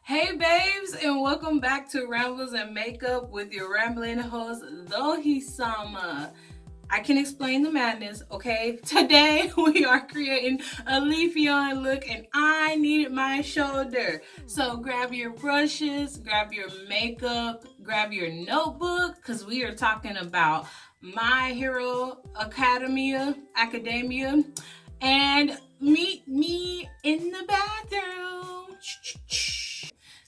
Hey, babes, and welcome back to Rambles and Makeup with your rambling host, Zohi Sama. I can explain the madness, okay? Today we are creating a Leafeon look, and I needed my shoulder. So grab your brushes, grab your makeup, grab your notebook, because we are talking about My Hero Academia, and meet me in the bathroom.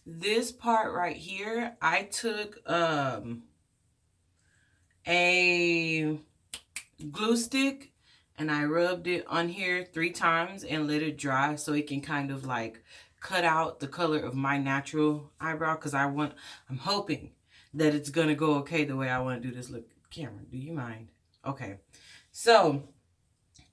This part right here, I took a glue stick and I rubbed it on here 3 times and let it dry so it can kind of like cut out the color of my natural eyebrow, because I'm hoping that it's gonna go okay the way I want to do this. Look, Cameron, do you mind? Okay. So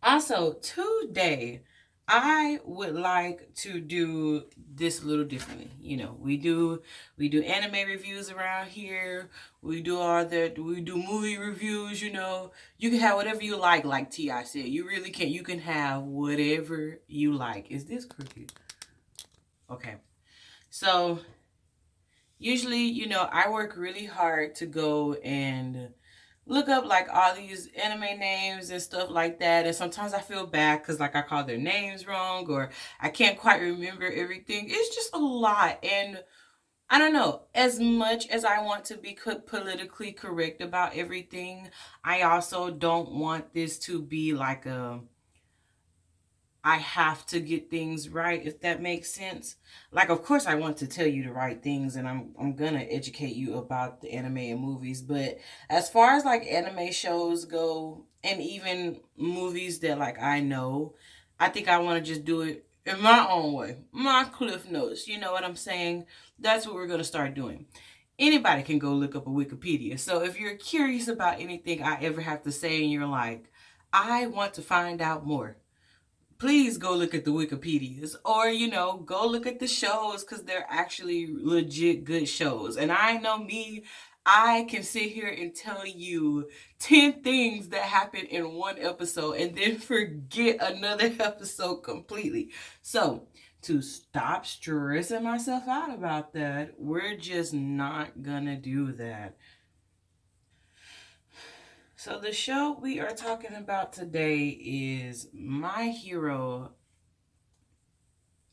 also, today, I would like to do this a little differently. We do anime reviews around here. We do all that. We do movie reviews. You can have whatever you like Ti said. You really can. You can have whatever you like. Is this crooked? Okay. So usually, I work really hard to go and look up like all these anime names and stuff like that. And sometimes I feel bad because like I call their names wrong or I can't quite remember everything. It's just a lot. And I don't know, as much as I want to be politically correct about everything, I also don't want this to be like I have to get things right, if that makes sense. Like, of course, I want to tell you the right things, and I'm gonna educate you about the anime and movies. But as far as like anime shows go, and even movies that like I know, I think I want to just do it in my own way, my cliff notes. You know what I'm saying? That's what we're gonna start doing. Anybody can go look up a Wikipedia. So if you're curious about anything I ever have to say, and you're like, I want to find out more, please go look at the Wikipedias, or go look at the shows, because they're actually legit good shows. And I know me, I can sit here and tell you 10 things that happened in one episode and then forget another episode completely. So to stop stressing myself out about that, we're just not gonna do that. So the show we are talking about today is My Hero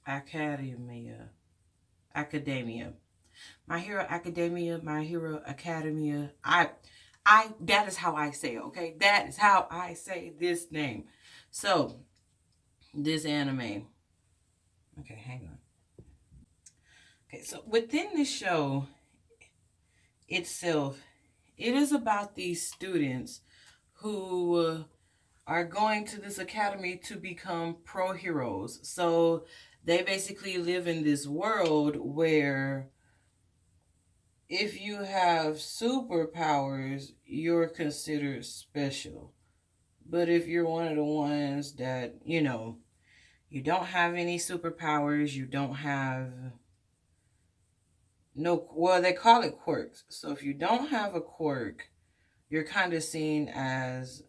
Academia. Academia. My Hero Academia, My Hero Academia. That is how I say it, okay? That is how I say this name. So, this anime. Okay, hang on. Okay, so within the show itself, it is about these students who are going to this academy to become pro heroes. So, they basically live in this world where if you have superpowers, you're considered special. But if you're one of the ones that, you don't have any superpowers, you don't have no, well, they call it quirks. So if you don't have a quirk, you're kind of seen as,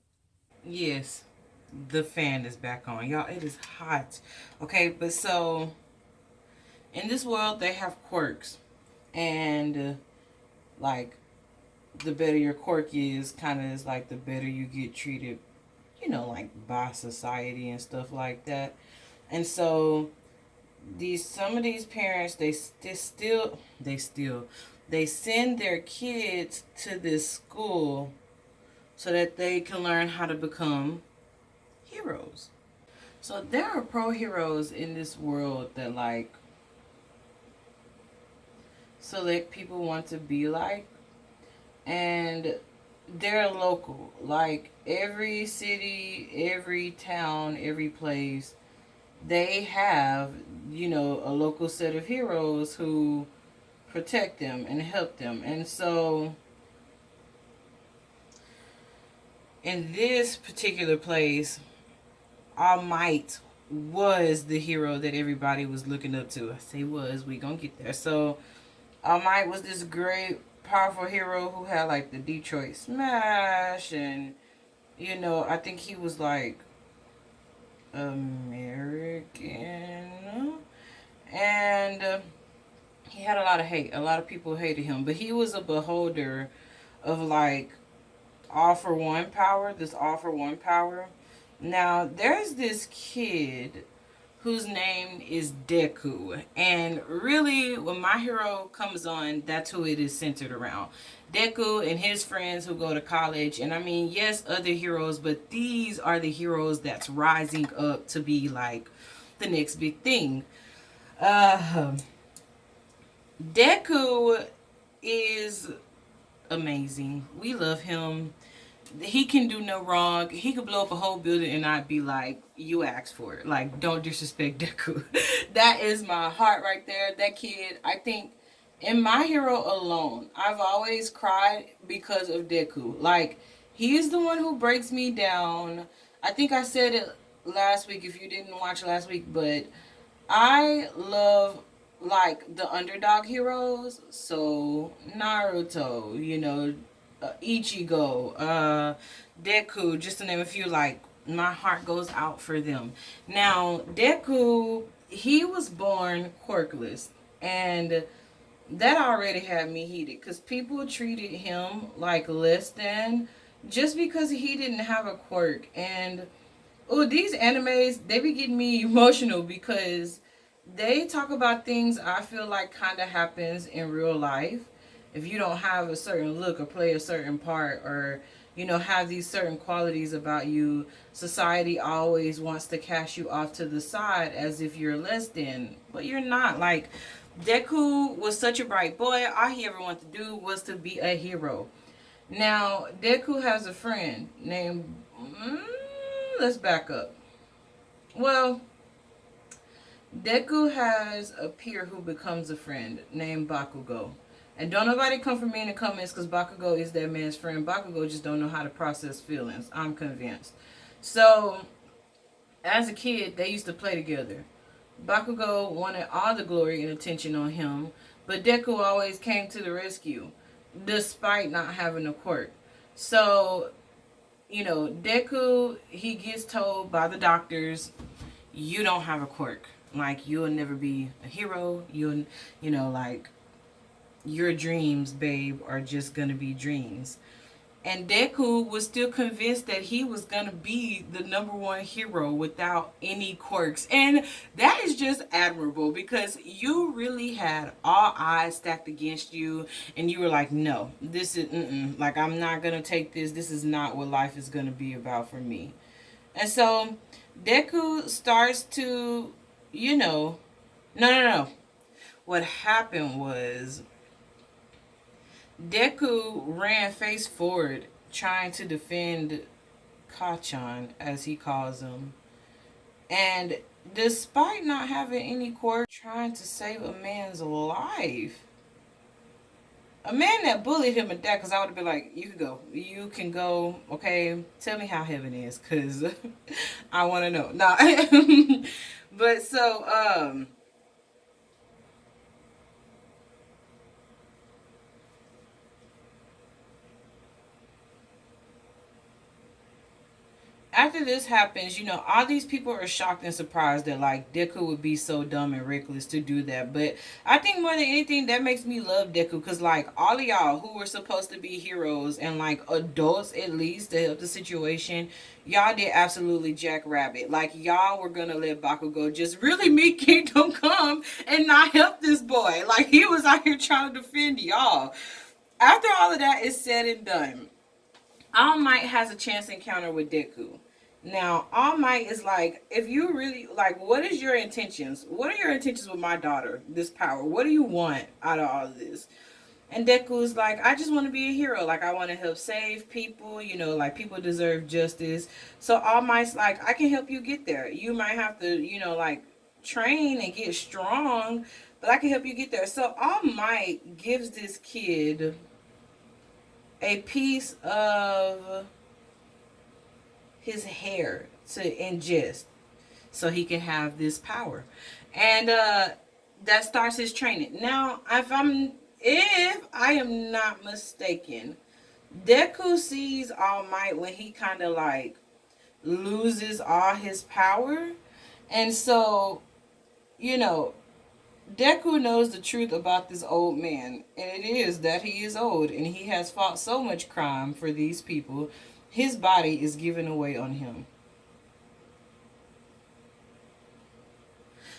yes, the fan is back on. Y'all, it is hot. Okay, but so in this world, they have quirks. And, like, the better your quirk is, kind of is like the better you get treated, like by society and stuff like that. And so some of these parents, they send their kids to this school so that they can learn how to become heroes. So there are pro heroes in this world that like select people want to be like, and they're local. Like every city, every town, every place, they have, a local set of heroes who protect them and help them. And so in this particular place, All Might was the hero that everybody was looking up to. I say was, we gonna get there. So All Might was this great, powerful hero who had like the Detroit Smash, and I think he was like American, and he he had a lot of hate. A lot of people hated him, but he was a beholder of like all for one power. This all for one power. Now there's this kid whose name is Deku. And really, when My Hero comes on, that's who it is centered around. Deku and his friends who go to college. And I mean, yes, other heroes, but these are the heroes that's rising up to be like the next big thing. Uh, Deku is amazing. We love him. He can do no wrong. He could blow up a whole building and I'd be like, you asked for it. Like, don't disrespect Deku. That is my heart right there. That kid, I think, in My Hero alone, I've always cried because of Deku. Like, he is the one who breaks me down. I think I said it last week if you didn't watch last week, but I love like the underdog heroes. So Naruto, Ichigo, Deku, just to name a few. Like my heart goes out for them. Now Deku, he was born quirkless, and that already had me heated because people treated him like less than just because he didn't have a quirk. And oh, these animes, they be getting me emotional because they talk about things I feel like kind of happens in real life. If you don't have a certain look or play a certain part or, have these certain qualities about you, society always wants to cast you off to the side as if you're less than. But you're not. Like, Deku was such a bright boy. All he ever wanted to do was to be a hero. Now, Deku has a friend named. Let's back up. Well, Deku has a peer who becomes a friend named Bakugo. And don't nobody come for me in the comments because Bakugo is that man's friend. Bakugo just don't know how to process feelings. I'm convinced. So, as a kid, they used to play together. Bakugo wanted all the glory and attention on him, but Deku always came to the rescue, despite not having a quirk. So, Deku, he gets told by the doctors, you don't have a quirk. Like, you'll never be a hero. Like, your dreams, babe, are just gonna be dreams. And Deku was still convinced that he was gonna be the number one hero without any quirks. And that is just admirable because you really had all eyes stacked against you and you were like, no, this is like, I'm not gonna take this. This is not what life is gonna be about for me. And so Deku starts to, no. What happened was Deku ran face forward trying to defend Kachan, as he calls him. And despite not having any quirk, trying to save a man's life. A man that bullied him at that, because I would have been like, you can go. You can go, okay? Tell me how heaven is, because I want to know. Nah. But so, after this happens, all these people are shocked and surprised that like Deku would be so dumb and reckless to do that. But I think more than anything, that makes me love Deku because like all of y'all who were supposed to be heroes and like adults at least to help the situation, y'all did absolutely jack rabbit. Like y'all were gonna let Bakugo just really meet Kingdom Come and not help this boy. Like he was out here trying to defend y'all. After all of that is said and done, All Might has a chance encounter with Deku. Now, All Might is like, if you really, like, what is your intentions? What are your intentions with my daughter, this power? What do you want out of all of this? And Deku is like, I just want to be a hero. Like, I want to help save people. Like, people deserve justice. So All Might's like, I can help you get there. You might have to, like, train and get strong, but I can help you get there. So All Might gives this kid a piece of his hair to ingest so he can have this power. And that starts his training. Now, if I am not mistaken, Deku sees All Might when he kind of like loses all his power. And so, Deku knows the truth about this old man, and it is that he is old and he has fought so much crime for these people, his body is given away on him.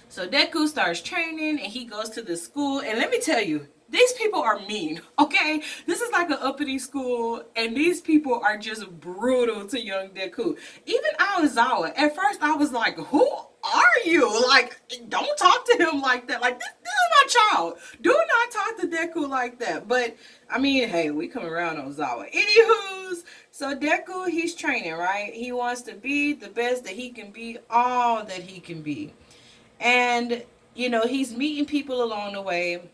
So Deku starts training and he goes to the school. And let me tell you, these people are mean, okay? This is like an uppity school, and these people are just brutal to young Deku. Even Aizawa, at first I was like, who are you? Like, don't talk to him like that. Like, this is my child. Do not talk to Deku like that. But, I mean, hey, we come around on Zawa. Anywho's, so Deku, he's training, right? He wants to be the best that he can be, all that he can be. And, you know, he's meeting people along the way,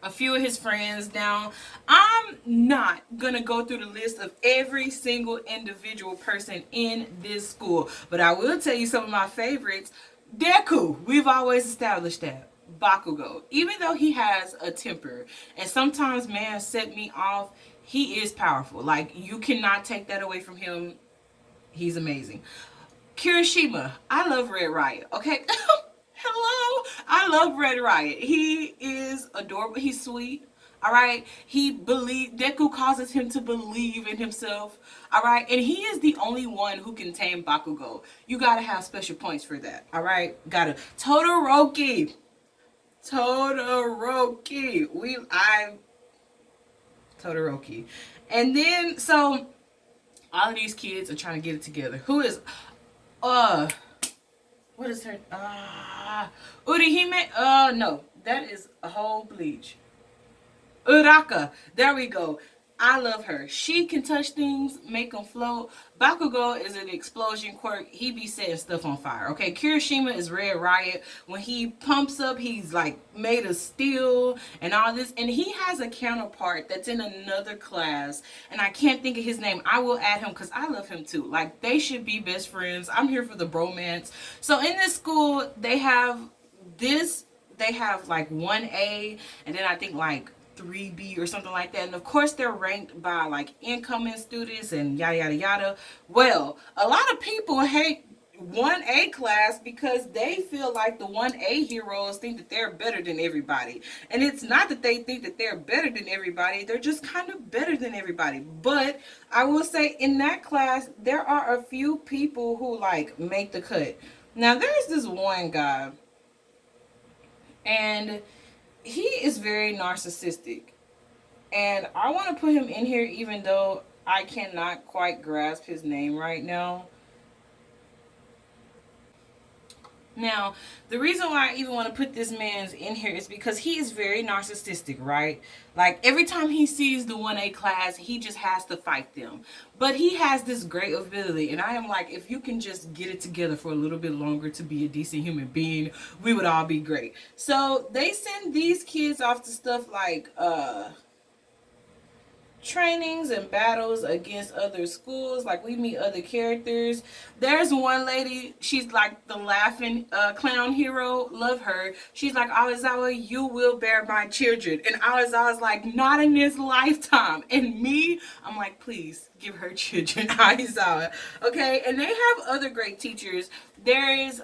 a few of his friends. Now, I'm not gonna go through the list of every single individual person in this school, but I will tell you some of my favorites. Deku, we've always established that. Bakugo, even though he has a temper and sometimes man set me off, he is powerful. Like, you cannot take that away from him. He's amazing. Kirishima, I love Red Riot. Okay. Hello. I love Red Riot. He is adorable. He's sweet. All right. Deku causes him to believe in himself. All right. And he is the only one who can tame Bakugo. You gotta have special points for that. All right. Gotta. Todoroki. Todoroki. Todoroki. And then, so all of these kids are trying to get it together. Who is uh what is her Urihime? No, that is a whole bleach. Uraka, there we go. I love her. She can touch things, make them float. Bakugo is an explosion quirk. He be setting stuff on fire. Okay, Kirishima is Red Riot. When he pumps up, he's like made of steel and all this. And he has a counterpart that's in another class. And I can't think of his name. I will add him because I love him too. Like, they should be best friends. I'm here for the bromance. So in this school, they have this. They have like 1A, and then I think like 3B or something like that. And of course, they're ranked by like incoming students and yada yada yada. Well, a lot of people hate 1A class because they feel like the 1A heroes think that they're better than everybody. And it's not that they think that they're better than everybody, they're just kind of better than everybody. But I will say, in that class, there are a few people who like make the cut. Now, there's this one guy, and he is very narcissistic. And I want to put him in here even though I cannot quite grasp his name right now. Now, the reason why I even want to put this man's in here is because he is very narcissistic, right? Like, every time he sees the 1A class, he just has to fight them. But he has this great ability, and I am like, if you can just get it together for a little bit longer to be a decent human being, we would all be great. So they send these kids off to stuff like trainings and battles against other schools. Like, we meet other characters. There's one lady, she's like the laughing clown hero. Love her. She's like, Aizawa, you will bear my children. And Aizawa's like, not in this lifetime. And me, I'm like, please give her children, Aizawa. Okay. And they have other great teachers. There is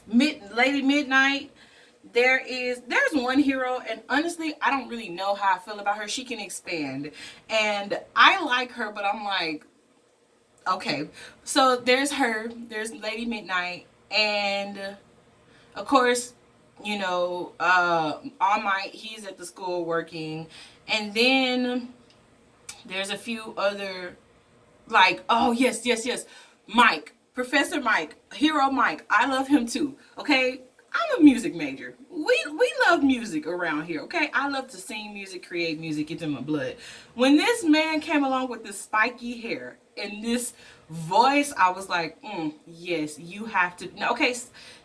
Lady Midnight. There's one hero, and honestly, I don't really know how I feel about her. She can expand, and I like her, but I'm like, okay. So there's her. There's Lady Midnight, and of course, you know, All Might. He's at the school working, and then there's a few other, like, oh yes, yes, yes, Mike, Professor Mike, Hero Mike. I love him too. Okay, I'm a music major. We love music around here. Okay, I love to sing music, create music. It's in my blood. When this man came along with this spiky hair and this voice, I was like, yes, you have to. Now, okay,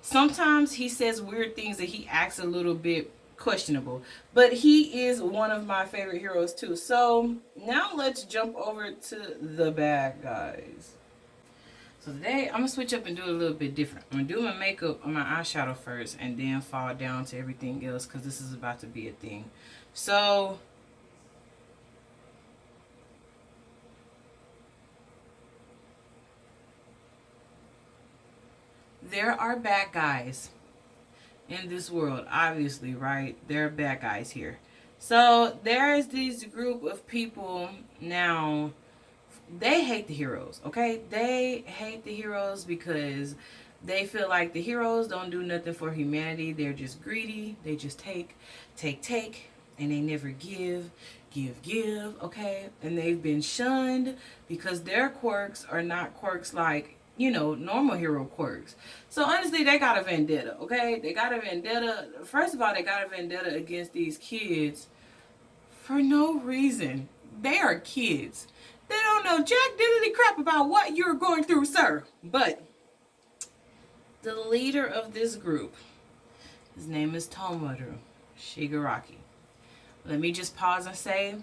sometimes he says weird things that he acts a little bit questionable, but he is one of my favorite heroes too. So now let's jump over to the bad guys. So today I'm gonna switch up and do a little bit different. I'm gonna do my makeup on my eyeshadow first and then fall down to everything else because this is about to be a thing. So there are bad guys. in this world, obviously, right? There are bad guys here. So there's this group of people now, they hate the heroes, okay? They hate the heroes because they feel like the heroes don't do nothing for humanity. They're just greedy. They just take, and they never give, okay? And they've been shunned because their quirks are not quirks like, normal hero quirks. So honestly, they got a vendetta, okay? They got a vendetta. First of all, they got a vendetta against these kids for no reason. They are kids. They don't know jack diddly crap about what you're going through, sir. But the leader of this group, his name is Tomoru Shigaraki. Let me just pause and say,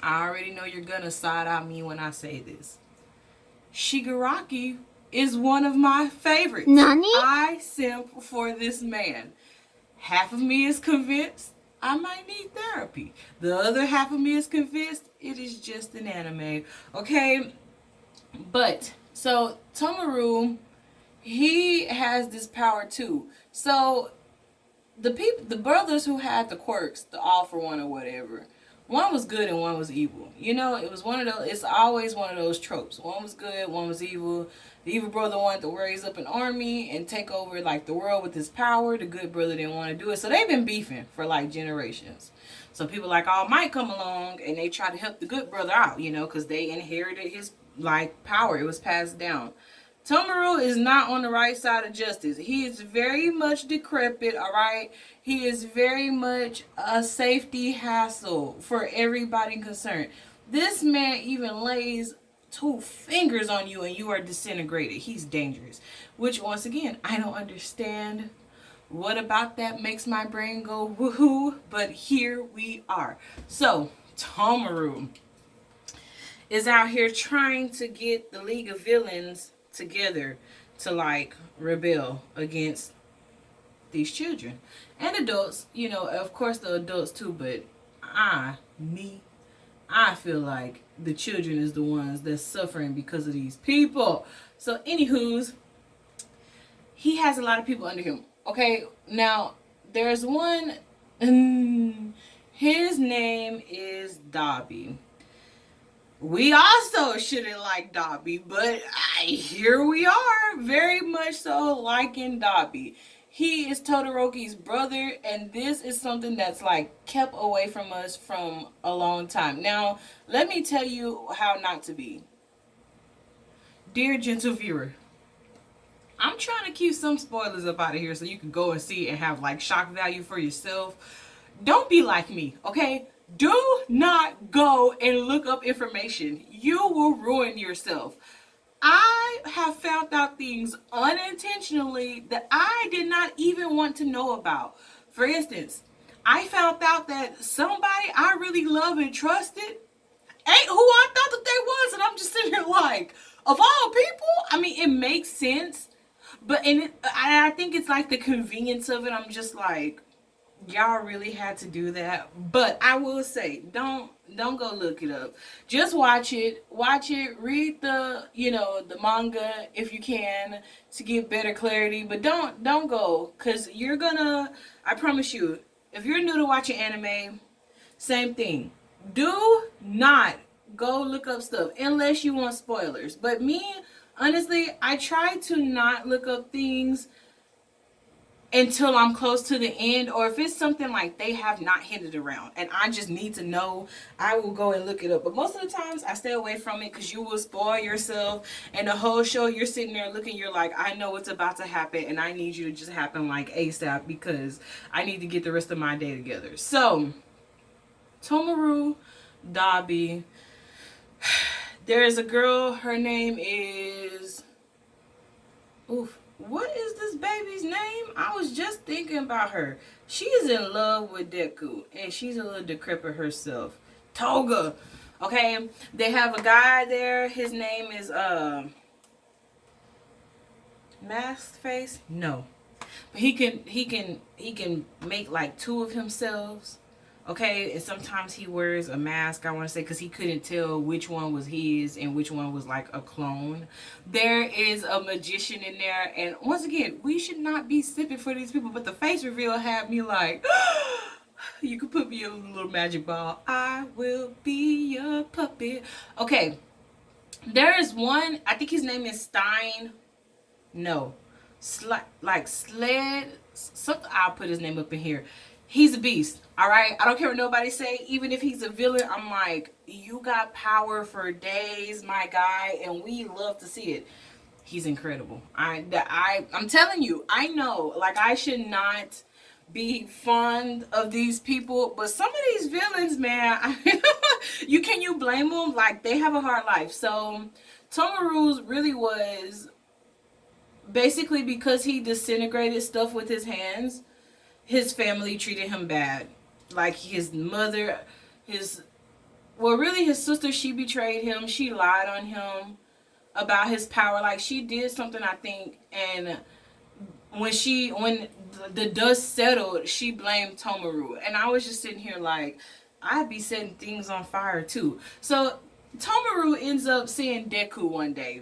I already know you're gonna side out me when I say this. Shigaraki is one of my favorites. Nani? I simp for this man. Half of me is convinced I might need therapy. The other half of me is convinced it is just an anime. Okay? But, so, Tomoru, he has this power too. So, the brothers who had the quirks, the all for one or whatever, one was good and one was evil. It was one of those, it's always one of those tropes. One was good, one was evil. The evil brother wanted to raise up an army and take over like the world with his power. The good brother didn't want to do it. So they've been beefing for like generations. So people like All Might come along and they try to help the good brother out, because they inherited his like power. It was passed down. Tomoru is not on the right side of justice. He is very much decrepit, all right? He is very much a safety hassle for everybody concerned. This man even lays 2 fingers on you and you are disintegrated. He's dangerous. Which, once again, I don't understand what about that makes my brain go woohoo, but here we are. So, Tomoru is out here trying to get the League of Villains together to like rebel against these children and adults, of course the adults too, but I feel like the children is the ones that's suffering because of these people. So anywho's, he has a lot of people under him. Okay, now there's one, his name is Dabi. We also shouldn't like Dabi, but here we are, very much so liking Dabi. He is Todoroki's brother, and this is something that's like kept away from us from a long time. Now, let me tell you how not to be. Dear gentle viewer, I'm trying to keep some spoilers up out of here so you can go and see and have like shock value for yourself. Don't be like me, okay? Do not go and look up information. You will ruin yourself. I have found out things unintentionally that I did not even want to know about. For instance, I found out that somebody I really love and trusted ain't who I thought that they was. And I'm just sitting here like, of all people, I mean, it makes sense. But I think it's like the convenience of it. I'm just like, y'all really had to do that. But I will say, don't go look it up. Just watch it. Read the the manga if you can to get better clarity. But don't go, because you're gonna, I promise you, if you're new to watching anime, same thing. Do not go look up stuff unless you want spoilers. But me, honestly, I try to not look up things until I'm close to the end, or if it's something like they have not hinted around and I just need to know, I will go and look it up. But most of the times I stay away from it because you will spoil yourself, and the whole show you're sitting there looking, you're like, I know what's about to happen and I need you to just happen like ASAP because I need to get the rest of my day together. So Tomoru, Dabi, there is a girl, her name is, what is this baby's name? I was just thinking about her. She is in love with Deku, and she's a little decrepit herself. Toga. Okay, they have a guy there. His name is Masked Face. No, but he can make like 2 of himself. Okay, and sometimes he wears a mask, I want to say, because he couldn't tell which one was his and which one was like a clone. There is a magician in there, and once again, we should not be sipping for these people, but the face reveal had me like, you could put me in a little magic ball. I will be your puppet. Okay, there is one, I think his name is Stein. No. Like Sled. Something, I'll put his name up in here. He's a beast. All right. I don't care what nobody say. Even if he's a villain, I'm like, you got power for days, my guy, and we love to see it. He's incredible. I'm telling you, I know. Like, I should not be fond of these people, but some of these villains, man, you blame them? Like, they have a hard life. So Tomaru's really was basically because he disintegrated stuff with his hands. His family treated him bad. Like his mother, his sister, she betrayed him. She lied on him about his power. Like she did something, I think, and when the dust settled, she blamed Tomaru. And I was just sitting here like, I'd be setting things on fire too. So Tomaru ends up seeing Deku one day.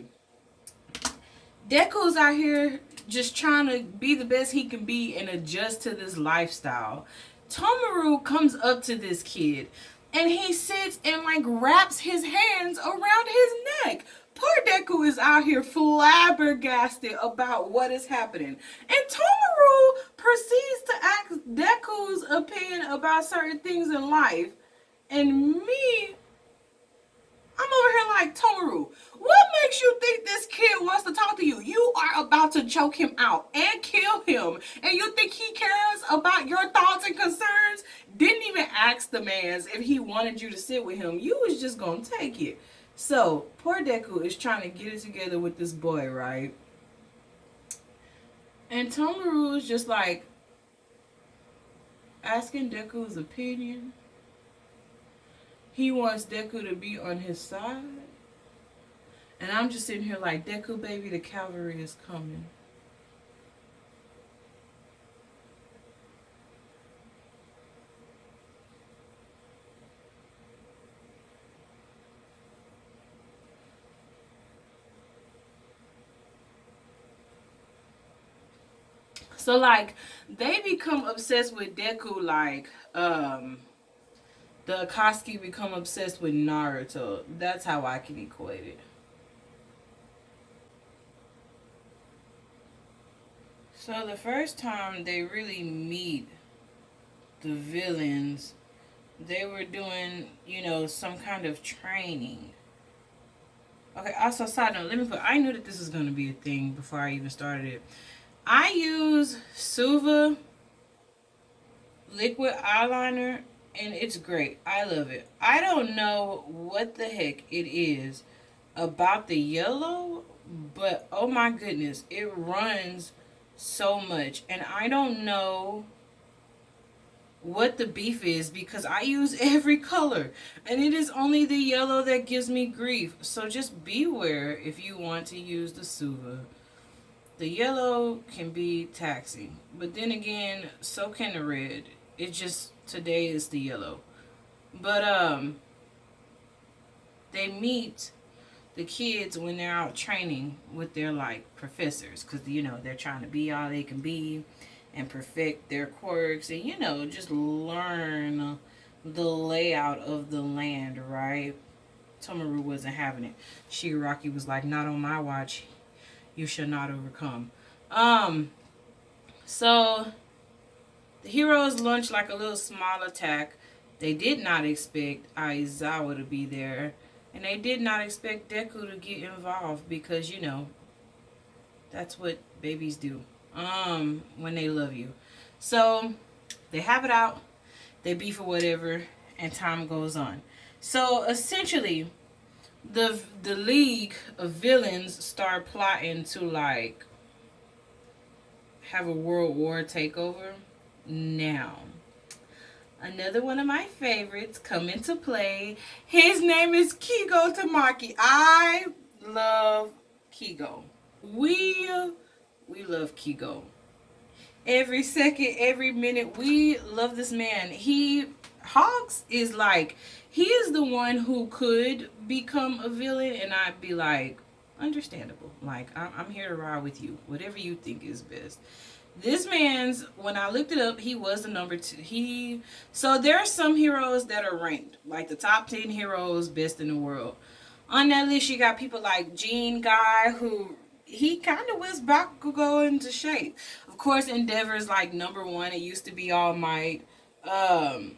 Deku's out here just trying to be the best he can be and adjust to this lifestyle. Tomaru comes up to this kid and he sits and like wraps his hands around his neck. Poor Deku is out here flabbergasted about what is happening. And Tomaru proceeds to ask Deku's opinion about certain things in life. And me, I'm over here like, Tomaru, what makes you think this kid wants to talk to you? You are about to choke him out and kill him. And you think he cares about your thoughts and concerns? Didn't even ask the man if he wanted you to sit with him. You was just going to take it. So, poor Deku is trying to get it together with this boy, right? And Tomaru is just like asking Deku's opinion. He wants Deku to be on his side. And I'm just sitting here like, Deku, baby, the cavalry is coming. So, like, they become obsessed with Deku like, the Akatsuki become obsessed with Naruto. That's how I can equate it. So the first time they really meet the villains, they were doing, some kind of training. Okay, also side note, I knew that this was going to be a thing before I even started it. I use Suva liquid eyeliner and it's great. I love it. I don't know what the heck it is about the yellow, but oh my goodness, it runs so much. And I don't know what the beef is because I use every color and it is only the yellow that gives me grief. So just beware if you want to use the Suva. The yellow can be taxing, but then again, so can the red. It just, today is the yellow. But they meet the kids when they're out training with their like professors, because they're trying to be all they can be and perfect their quirks and just learn the layout of the land, right? Tomaru wasn't having it. Shigaraki was like, not on my watch. You shall not overcome. So the heroes launch like a little small attack. They did not expect Aizawa to be there. And they did not expect Deku to get involved because, that's what babies do. When they love you. So they have it out. They beef or whatever. And time goes on. So essentially, the League of Villains start plotting to like have a world war takeover. Now, another one of my favorites come into play. His name is Kigo Tamaki. I love Kigo. We love Kigo. Every second, every minute, we love this man. Hawks is like, he is the one who could become a villain, and I'd be like, understandable. Like, I'm here to ride with you. Whatever you think is best. This man's, when I looked it up, he was the number 2. So there are some heroes that are ranked, like the top 10 heroes best in the world. On that list, you got people like Gene Guy, who he kind of was about to go into shape. Of course, Endeavor's like number 1. It used to be All Might. Um,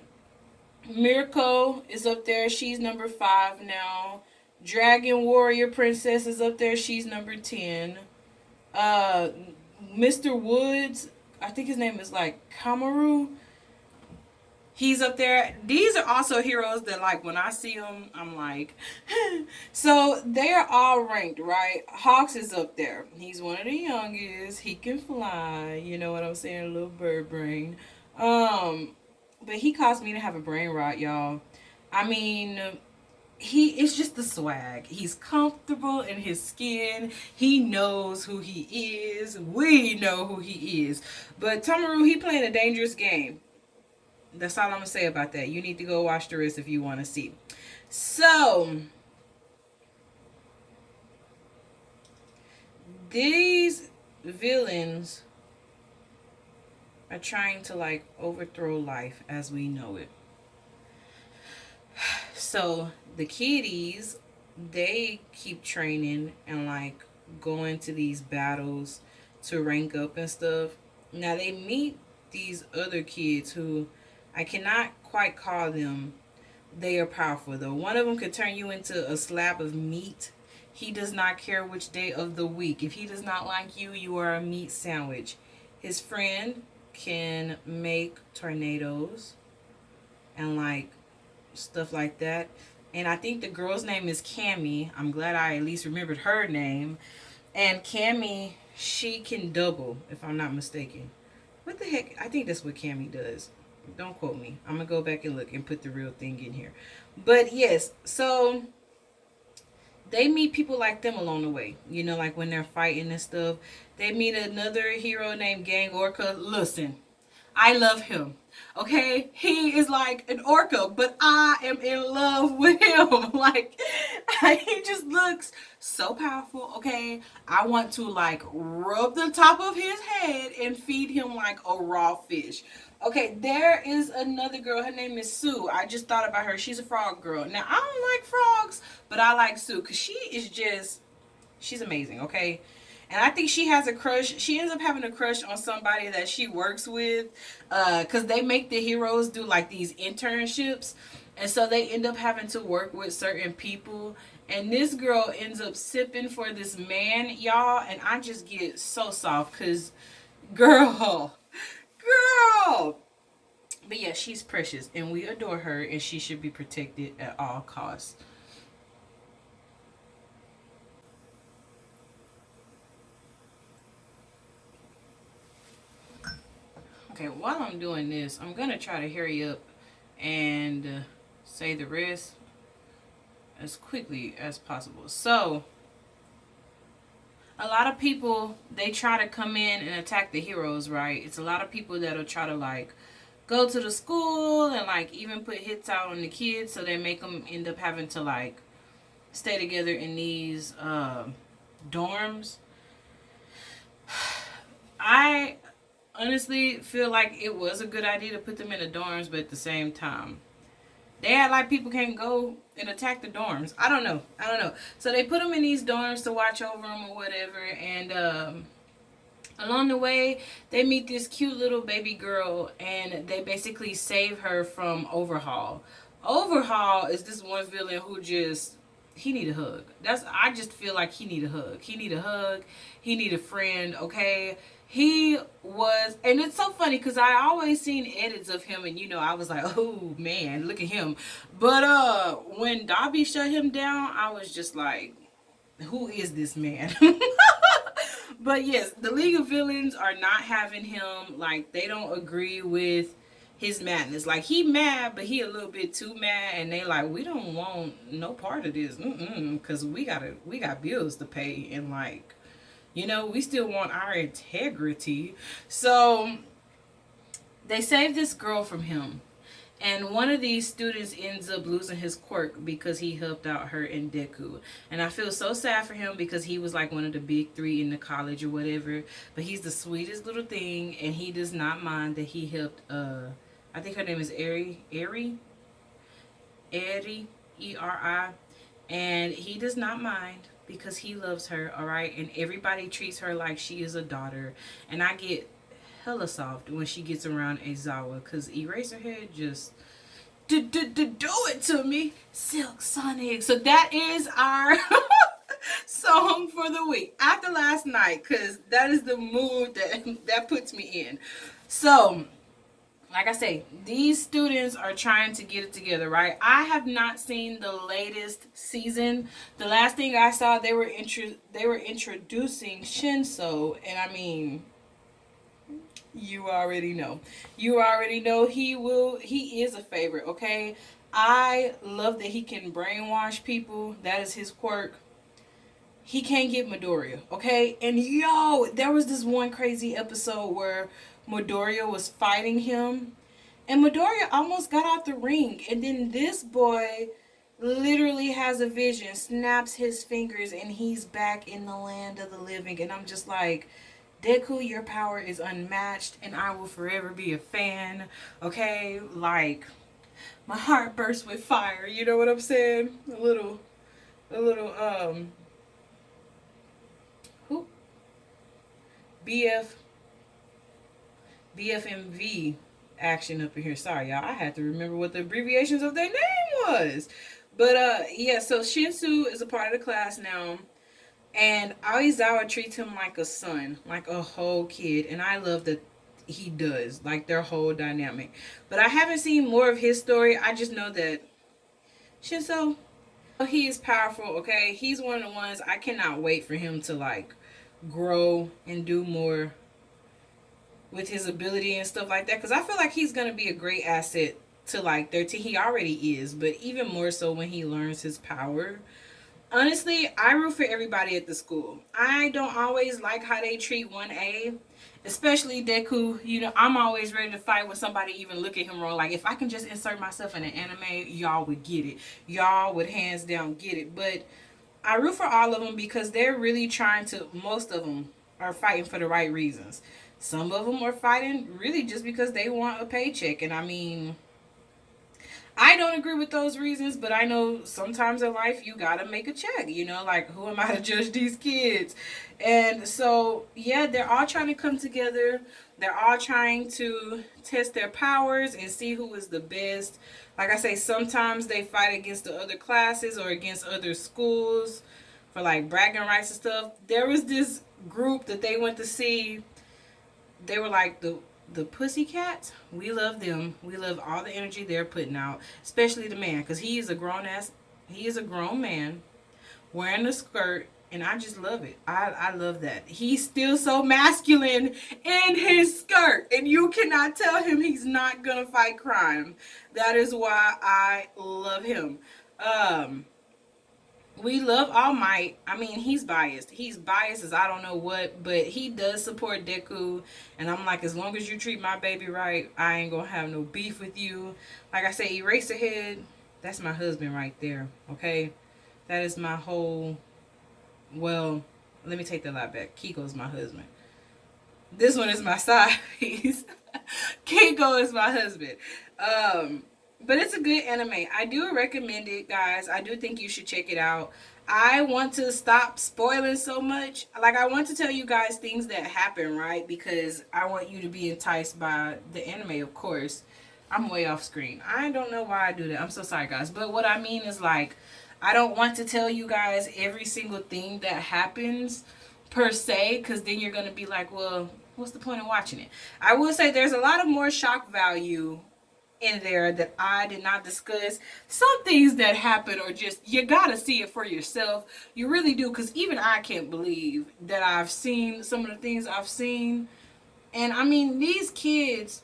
Mirko is up there. She's number 5 now. Dragon Warrior Princess is up there. She's number 10. Uh, Mr. Woods, I think his name is like Kamaru. He's up there. These are also heroes that, like, when I see them, I'm like, so they're all ranked, right? Hawks is up there. He's one of the youngest. He can fly. You know what I'm saying? A little bird brain. But he caused me to have a brain rot, y'all. I mean, he is just the swag. He's comfortable in his skin. He knows who he is. We know who he is. But Tamaru, he playing a dangerous game. That's all I'm gonna say about that. You need to go watch the rest if you want to see. So these villains are trying to like overthrow life as we know it. So the kiddies, they keep training and like going to these battles to rank up and stuff. Now they meet these other kids who I cannot quite call them. They are powerful though. One of them could turn you into a slab of meat. He does not care which day of the week. If he does not like you, you are a meat sandwich. His friend can make tornadoes and like stuff like that. And I think the girl's name is Cammy. I'm glad I at least remembered her name. And Cammy, she can double, if I'm not mistaken. What the heck? I think that's what Cammy does. Don't quote me. I'm going to go back and look and put the real thing in here. But yes, so they meet people like them along the way. You know, like when they're fighting and stuff. They meet another hero named Gang Orca. Listen, I love him. Okay, he is like an orca, but I am in love with him. Like, he just looks so powerful. Okay, I want to like rub the top of his head and feed him like a raw fish. Okay, there is another girl. Her name is Sue. I just thought about her. She's a frog girl. Now, I don't like frogs, but I like Sue because she is just, she's amazing. Okay. And I think she has a crush. She ends up having a crush on somebody that she works with. Because they make the heroes do like these internships. And so they end up having to work with certain people. And this girl ends up sipping for this man, y'all. And I just get so soft. Because, girl. But yeah, she's precious. And we adore her. And she should be protected at all costs. Okay, while I'm doing this, I'm going to try to hurry up and say the rest as quickly as possible. So, a lot of people, they try to come in and attack the heroes, right? It's a lot of people that'll try to, like, go to the school and, like, even put hits out on the kids. So they make them end up having to, like, stay together in these dorms. I honestly feel like it was a good idea to put them in the dorms, but at the same time, they act like people can't go and attack the dorms. I don't know. So they put them in these dorms to watch over them or whatever. And along the way, they meet this cute little baby girl, and they basically save her from Overhaul. Overhaul is this one villain who just, he need a hug. I just feel like he need a hug. He need a hug. He need a friend, okay? He was, and it's so funny because I always seen edits of him, and you know, I was like, oh man, look at him. But when Dobby shut him down, I was just like, who is this man? But yes, the League of Villains are not having him. Like, they don't agree with his madness. Like, he mad, but he a little bit too mad, and they like, we don't want no part of this, because we got bills to pay, and like, you know, we still want our integrity. So they saved this girl from him. And one of these students ends up losing his quirk because he helped out her and Deku. And I feel so sad for him because he was like one of the big three in the college or whatever. But he's the sweetest little thing, and he does not mind that he helped. I think her name is Eri, Eri, and he does not mind because he loves her. All right, and everybody treats her like she is a daughter. And I get hella soft when she gets around Aizawa because Eraserhead just do it to me, Silk Sonic. So that is our song for the week after last night, because that is the mood that puts me in. So like I say, these students are trying to get it together, right? I have not seen the latest season. The last thing I saw, they were introducing Shinso, and I mean, you already know. You already know he is a favorite, okay? I love that he can brainwash people. That is his quirk. He can't get Midoriya, okay? And yo, there was this one crazy episode where Midoriya was fighting him, and Midoriya almost got out the ring, and then this boy literally has a vision, snaps his fingers, and he's back in the land of the living. And I'm just like, Deku, your power is unmatched, and I will forever be a fan. Okay, like my heart bursts with fire. You know what I'm saying? A little who BF BFMV action up in here. Sorry, y'all. I had to remember what the abbreviations of their name was. But yeah. So Shinsu is a part of the class now. And Aizawa treats him like a son, like a whole kid. And I love that he does, like their whole dynamic. But I haven't seen more of his story. I just know that Shinso, he is powerful, okay? He's one of the ones I cannot wait for him to like grow and do more with his ability and stuff like that. Because I feel like he's going to be a great asset to like their team. He already is, but even more so when he learns his power. Honestly, I root for everybody at the school. I don't always like how they treat 1A, especially Deku. You know, I'm always ready to fight when somebody even look at him wrong. Like, if I can just insert myself in an anime, y'all would get it. Y'all would hands down get it. But I root for all of them because they're really trying to, most of them are fighting for the right reasons. Some of them are fighting really just because they want a paycheck. And I mean, I don't agree with those reasons, but I know sometimes in life you gotta make a check, you know, like who am I to judge these kids? And so, yeah, they're all trying to come together. They're all trying to test their powers and see who is the best. Like I say, sometimes they fight against the other classes or against other schools for like bragging rights and stuff. There was this group that they went to see. They were like the Pussycats. We love them. We love all the energy they're putting out, especially the man, because he is a grown man wearing a skirt, and I just love it. I love that. He's still so masculine in his skirt, and you cannot tell him he's not gonna fight crime. That is why I love him. We love All Might. I mean, he's biased. He's biased as I don't know what, but he does support Deku. And I'm like, as long as you treat my baby right, I ain't gonna have no beef with you. Like I say, Eraserhead, that's my husband right there. Okay? That is my whole, well, let me take that lie back. Kiko's my husband. This one is my side piece. Kiko is my husband. But it's a good anime. I do recommend it, guys. I do think you should check it out. I want to stop spoiling so much. Like, I want to tell you guys things that happen, right? Because I want you to be enticed by the anime, of course. I'm way off screen. I don't know why I do that. I'm so sorry, guys. But what I mean is, like, I don't want to tell you guys every single thing that happens per se, because then you're going to be like, well, what's the point of watching it? I will say there's a lot of more shock value in there that I did not discuss. Some things that happen are just, you gotta see it for yourself. You really do, because even I can't believe that I've seen some of the things I've seen. And I mean, these kids,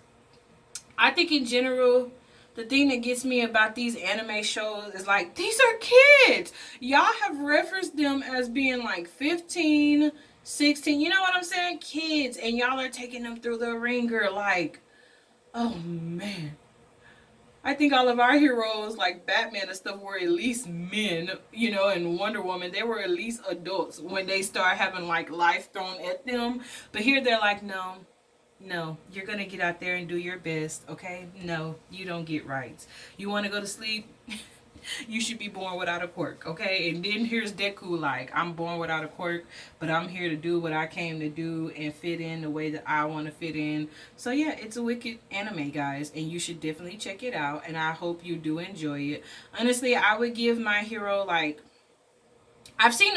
I think in general, the thing that gets me about these anime shows is like, these are kids. Y'all have referenced them as being like 15, 16, you know what I'm saying? Kids. And y'all are taking them through the ringer like, oh man. I think all of our heroes, like Batman and stuff, were at least men, you know, and Wonder Woman, they were at least adults when they start having like life thrown at them. But here they're like, no, no, you're gonna get out there and do your best, okay? No, you don't get rights. You wanna go to sleep? You should be born without a quirk, okay? And then here's Deku like, I'm born without a quirk, but I'm here to do what I came to do and fit in the way that I want to fit in. So yeah, it's a wicked anime, guys, and you should definitely check it out, and I hope you do enjoy it. Honestly, I would give My Hero like, I've seen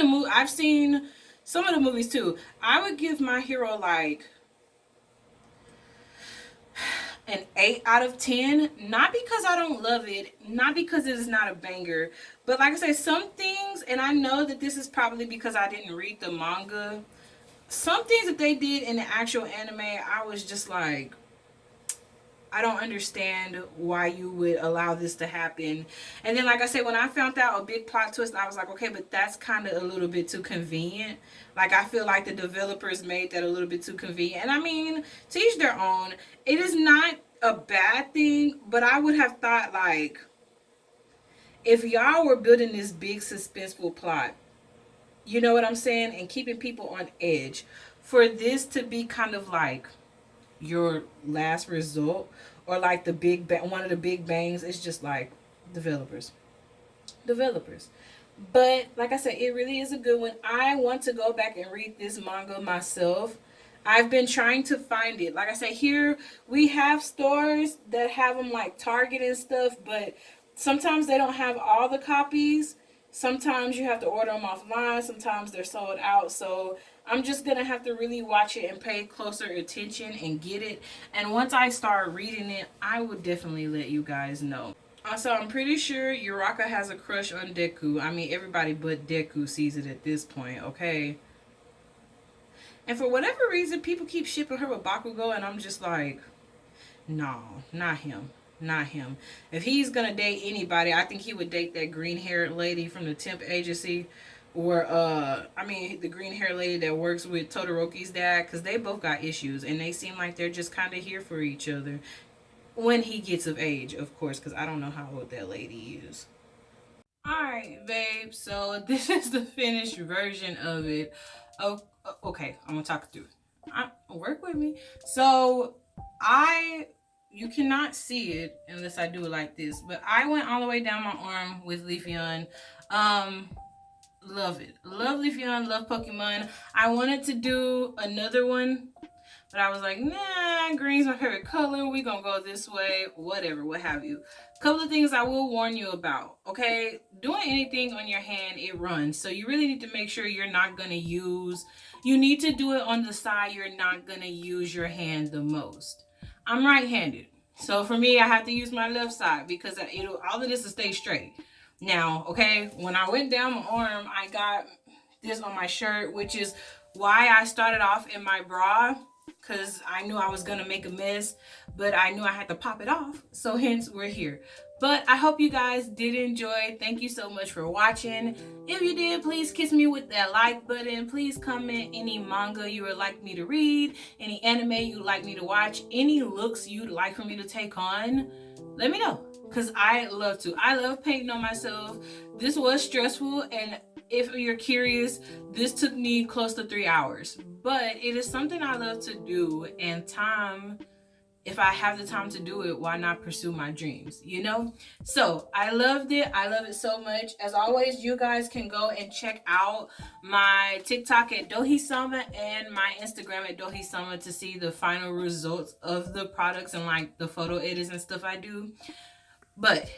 some of the movies too. I would give My Hero like an 8 out of 10. Not because I don't love it, not because it is not a banger, but like I said, some things, and I know that this is probably because I didn't read the manga, some things that they did in the actual anime, I was just like, I don't understand why you would allow this to happen. And then, like I said, when I found out a big plot twist, I was like, okay, but that's kind of a little bit too convenient. Like, I feel like the developers made that a little bit too convenient. And I mean, to each their own. It is not a bad thing, but I would have thought, like, if y'all were building this big suspenseful plot, you know what I'm saying, and keeping people on edge, for this to be kind of like your last result, or like the one of the big bangs, it's just like, developers, developers. But like I said, it really is a good one. I want to go back and read this manga myself. I've been trying to find it. Like I said, here we have stores that have them like Target and stuff, but sometimes they don't have all the copies. Sometimes you have to order them offline. Sometimes they're sold out. So I'm just going to have to really watch it and pay closer attention and get it. And once I start reading it, I will definitely let you guys know. Also, I'm pretty sure Uraka has a crush on Deku. I mean, everybody but Deku sees it at this point, okay? And for whatever reason, people keep shipping her with Bakugo, and I'm just like, no, not him. Not him. If he's gonna date anybody, I think he would date that green-haired lady from the temp agency, or I mean, the green-haired lady that works with Todoroki's dad, because they both got issues, and they seem like they're just kind of here for each other. When he gets of age, of course, because I don't know how old that lady is. Alright, babe, so this is the finished version of it. Oh, okay, I'm gonna talk through it. Work with me. So, you cannot see it unless I do it like this, but I went all the way down my arm with Leafeon. Love it. Love Leafeon, love Pokemon. I wanted to do another one, but I was like, nah, green's my favorite color. We gonna go this way, whatever, what have you. Couple of things I will warn you about, okay? Doing anything on your hand, it runs. So you really need to make sure you're not gonna you need to do it on the side you're not gonna use your hand the most. I'm right-handed. So for me, I have to use my left side because all of this will stay straight. Now, okay, when I went down my arm, I got this on my shirt, which is why I started off in my bra, because I knew I was going to make a mess, but I knew I had to pop it off. So hence, we're here. But I hope you guys did enjoy. Thank you so much for watching. If you did, please kiss me with that like button. Please comment any manga you would like me to read, any anime you'd like me to watch, any looks you'd like for me to take on. Let me know, because I love to. I love painting on myself. This was stressful, and if you're curious, this took me close to 3 hours. But it is something I love to do, and if I have the time to do it, why not pursue my dreams, you know? So I loved it. I love it so much. As always, you guys can go and check out my TikTok at Dohisama and my Instagram at Dohisama to see the final results of the products and like the photo edits and stuff I do. But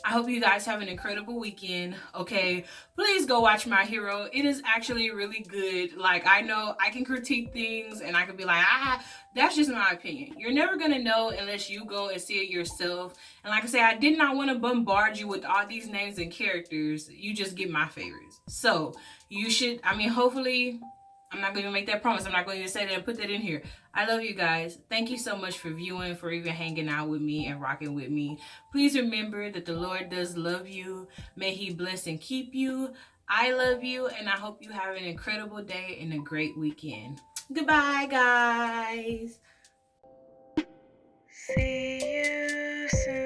I hope you guys have an incredible weekend. Okay, please go watch My Hero. It is actually really good. Like, I know I can critique things and I can be like, that's just my opinion. You're never gonna know unless you go and see it yourself. And like I said, I did not want to bombard you with all these names and characters. You just get my favorites. So you should, I mean, hopefully, I'm not going to make that promise. I'm not going to say that and put that in here. I love you guys. Thank you so much for viewing, for even hanging out with me and rocking with me. Please remember that the Lord does love you. May he bless and keep you. I love you, and I hope you have an incredible day and a great weekend. Goodbye, guys. See you soon.